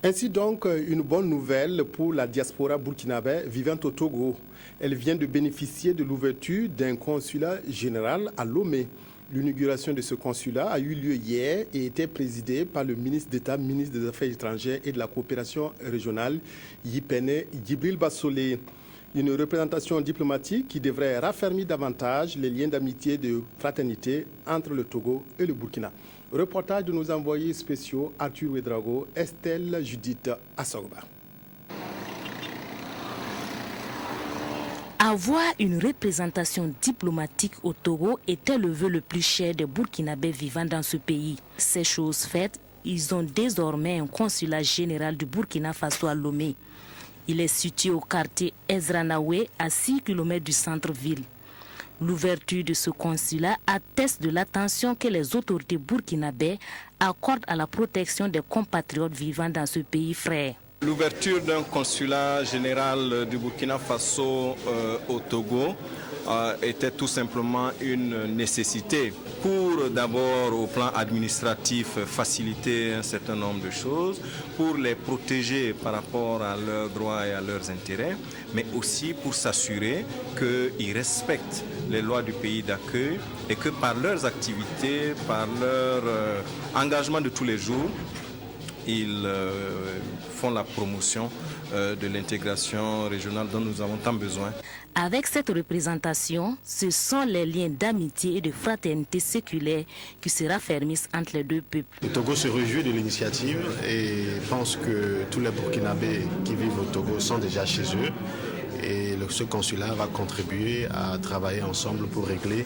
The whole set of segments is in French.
Ainsi donc, une bonne nouvelle pour la diaspora burkinabé vivant au Togo. Elle vient de bénéficier de l'ouverture d'un consulat général à Lomé. L'inauguration de ce consulat a eu lieu hier et était présidée par le ministre d'État, ministre des Affaires étrangères et de la coopération régionale, Yipene Djibril Bassolé. Une représentation diplomatique qui devrait raffermir davantage les liens d'amitié et de fraternité entre le Togo et le Burkina. Reportage de nos envoyés spéciaux Arthur Ouedraogo, Estelle Judith Assogba. Avoir une représentation diplomatique au Togo était le vœu le plus cher des Burkinabés vivant dans ce pays. Ces choses faites, ils ont désormais un consulat général du Burkina Faso à Lomé. Il est situé au quartier Ezranaoué, à 6 km du centre-ville. L'ouverture de ce consulat atteste de l'attention que les autorités burkinabées accordent à la protection des compatriotes vivant dans ce pays frère. L'ouverture d'un consulat général du Burkina Faso au Togo était tout simplement une nécessité pour d'abord au plan administratif faciliter un certain nombre de choses, pour les protéger par rapport à leurs droits et à leurs intérêts, mais aussi pour s'assurer qu'ils respectent les lois du pays d'accueil et que par leurs activités, par leur engagement de tous les jours, ils font la promotion de l'intégration régionale dont nous avons tant besoin. Avec cette représentation, ce sont les liens d'amitié et de fraternité séculaire qui se raffermissent entre les deux peuples. Le Togo se réjouit de l'initiative et pense que tous les Burkinabés qui vivent au Togo sont déjà chez eux. Et ce consulat va contribuer à travailler ensemble pour régler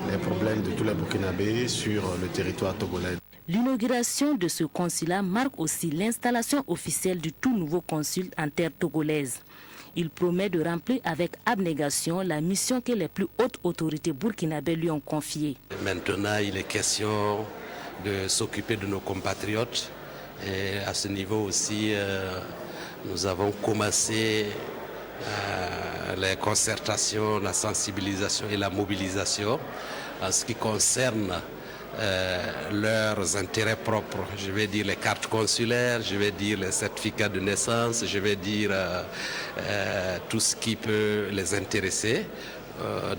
les problèmes de tous les Burkinabés sur le territoire togolais. L'inauguration de ce consulat marque aussi l'installation officielle du tout nouveau consul en terre togolaise. Il promet de remplir avec abnégation la mission que les plus hautes autorités burkinabées lui ont confiée. Maintenant, il est question de s'occuper de nos compatriotes. Et à ce niveau aussi, nous avons commencé les concertations, la sensibilisation et la mobilisation en ce qui concerne leurs intérêts propres. Je vais dire les cartes consulaires, je vais dire les certificats de naissance, je vais dire tout ce qui peut les intéresser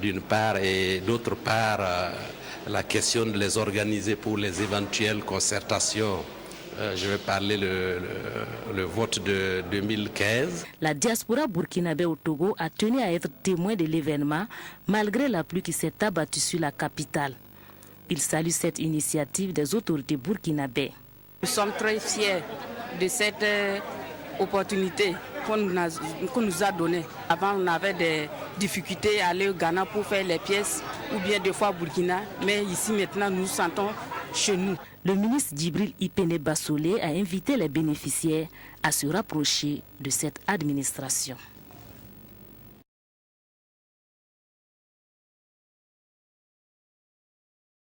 d'une part, et d'autre part la question de les organiser pour les éventuelles concertations. Je vais parler le vote de 2015. La diaspora burkinabé au Togo a tenu à être témoin de l'événement malgré la pluie qui s'est abattue sur la capitale. Il salue cette initiative des autorités burkinabées. Nous sommes très fiers de cette opportunité qu'on nous a donnée. Avant, on avait des difficultés à aller au Ghana pour faire les pièces ou bien des fois au Burkina. Mais ici, maintenant, nous nous sentons chez nous. Le ministre Djibril Yipene Bassolé a invité les bénéficiaires à se rapprocher de cette administration.